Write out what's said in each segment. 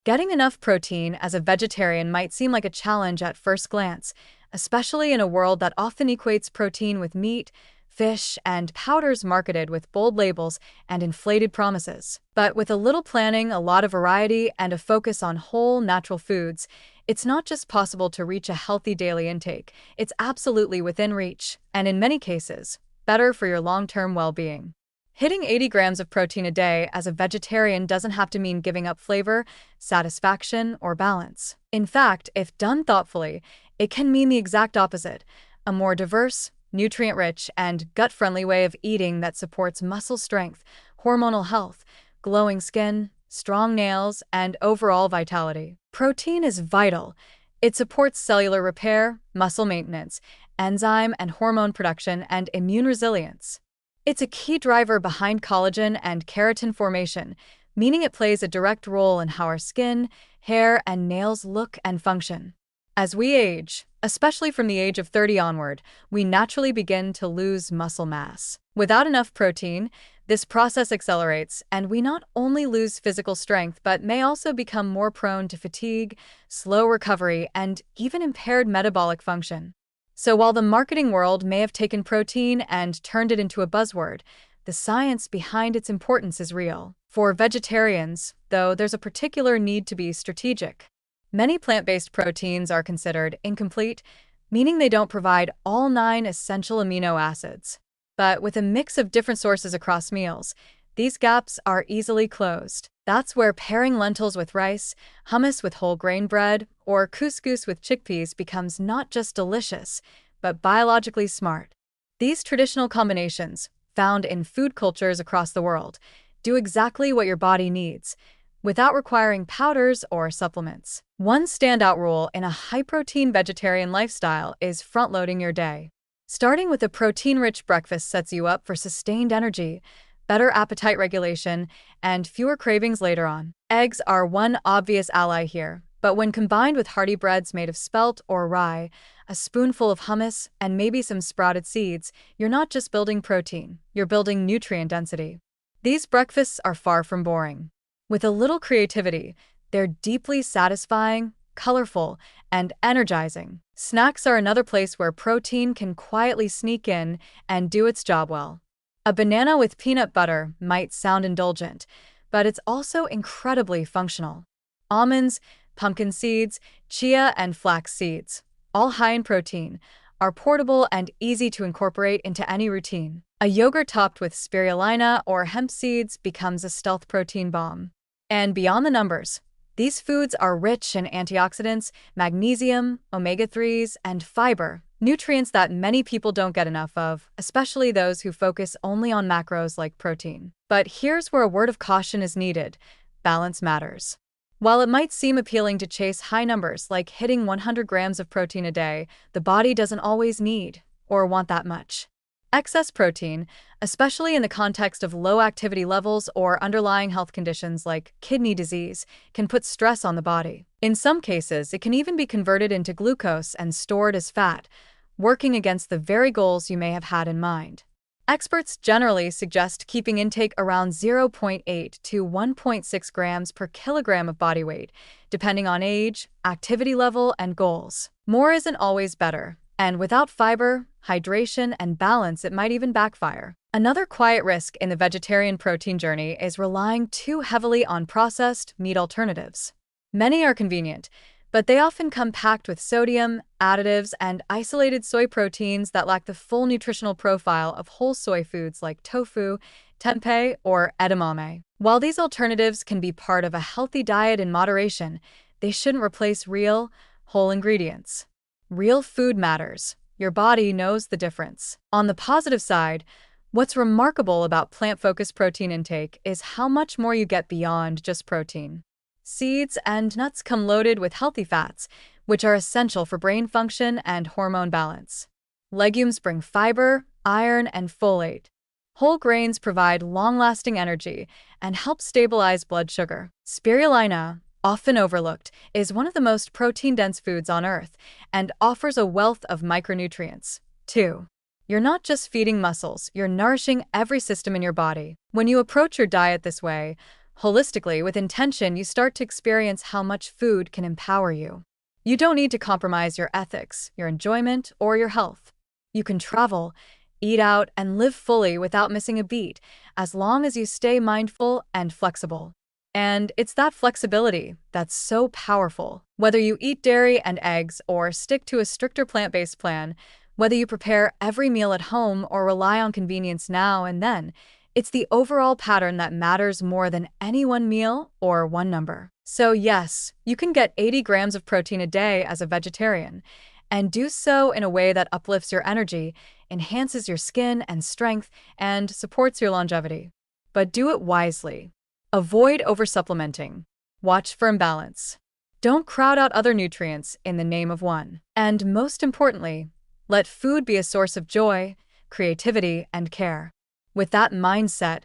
Getting enough protein as a vegetarian might seem like a challenge at first glance, especially in a world that often equates protein with meat, fish, and powders marketed with bold labels and inflated promises. But with a little planning, a lot of variety, and a focus on whole, natural foods, it's not just possible to reach a healthy daily intake, it's absolutely within reach, and in many cases, better for your long-term well-being. Hitting 80 grams of protein a day as a vegetarian doesn't have to mean giving up flavor, satisfaction, or balance. In fact, if done thoughtfully, it can mean the exact opposite: a more diverse, nutrient-rich, and gut-friendly way of eating that supports muscle strength, hormonal health, glowing skin, strong nails, and overall vitality. Protein is vital. It supports cellular repair, muscle maintenance, enzyme and hormone production, and immune resilience. It's a key driver behind collagen and keratin formation, meaning it plays a direct role in how our skin, hair, and nails look and function. As we age, especially from the age of 30 onward, we naturally begin to lose muscle mass. Without enough protein, this process accelerates, and we not only lose physical strength but may also become more prone to fatigue, slow recovery, and even impaired metabolic function. So while the marketing world may have taken protein and turned it into a buzzword, the science behind its importance is real. For vegetarians, though, there's a particular need to be strategic. Many plant-based proteins are considered incomplete, meaning they don't provide all 9 essential amino acids. But with a mix of different sources across meals, these gaps are easily closed. That's where pairing lentils with rice, hummus with whole grain bread, or couscous with chickpeas becomes not just delicious, but biologically smart. These traditional combinations, found in food cultures across the world, do exactly what your body needs, without requiring powders or supplements. One standout rule in a high-protein vegetarian lifestyle is front-loading your day. Starting with a protein-rich breakfast sets you up for sustained energy, better appetite regulation, and fewer cravings later on. Eggs are one obvious ally here, but when combined with hearty breads made of spelt or rye, a spoonful of hummus, and maybe some sprouted seeds, you're not just building protein, you're building nutrient density. These breakfasts are far from boring. With a little creativity, they're deeply satisfying, colorful, and energizing. Snacks are another place where protein can quietly sneak in and do its job well. A banana with peanut butter might sound indulgent, but it's also incredibly functional. Almonds, pumpkin seeds, chia, and flax seeds, all high in protein, are portable and easy to incorporate into any routine. A yogurt topped with spirulina or hemp seeds becomes a stealth protein bomb. And beyond the numbers, these foods are rich in antioxidants, magnesium, omega-3s, and fiber, nutrients that many people don't get enough of, especially those who focus only on macros like protein. But here's where a word of caution is needed: balance matters. While it might seem appealing to chase high numbers like hitting 100 grams of protein a day, the body doesn't always need or want that much. Excess protein, especially in the context of low activity levels or underlying health conditions like kidney disease, can put stress on the body. In some cases, it can even be converted into glucose and stored as fat, working against the very goals you may have had in mind. Experts generally suggest keeping intake around 0.8 to 1.6 grams per kilogram of body weight, depending on age, activity level, and goals. More isn't always better, and without fiber, hydration, and balance, it might even backfire. Another quiet risk in the vegetarian protein journey is relying too heavily on processed meat alternatives. Many are convenient, but they often come packed with sodium, additives, and isolated soy proteins that lack the full nutritional profile of whole soy foods like tofu, tempeh, or edamame. While these alternatives can be part of a healthy diet in moderation, they shouldn't replace real, whole ingredients. Real food matters. Your body knows the difference. On the positive side, what's remarkable about plant-focused protein intake is how much more you get beyond just protein. Seeds and nuts come loaded with healthy fats, which are essential for brain function and hormone balance. Legumes bring fiber, iron, and folate. Whole grains provide long-lasting energy and help stabilize blood sugar. Spirulina, often overlooked, is one of the most protein-dense foods on Earth and offers a wealth of micronutrients, too. You're not just feeding muscles, you're nourishing every system in your body. When you approach your diet this way, Holistically, with intention, you start to experience how much food can empower you. You don't need to compromise your ethics, your enjoyment, or your health. You can travel, eat out, and live fully without missing a beat, as long as you stay mindful and flexible. And it's that flexibility that's so powerful. Whether you eat dairy and eggs or stick to a stricter plant-based plan, whether you prepare every meal at home or rely on convenience now and then, it's the overall pattern that matters more than any one meal or one number. So yes, you can get 80 grams of protein a day as a vegetarian, and do so in a way that uplifts your energy, enhances your skin and strength, and supports your longevity. But do it wisely. Avoid oversupplementing. Watch for imbalance. Don't crowd out other nutrients in the name of one. And most importantly, let food be a source of joy, creativity, and care. With that mindset,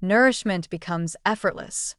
nourishment becomes effortless.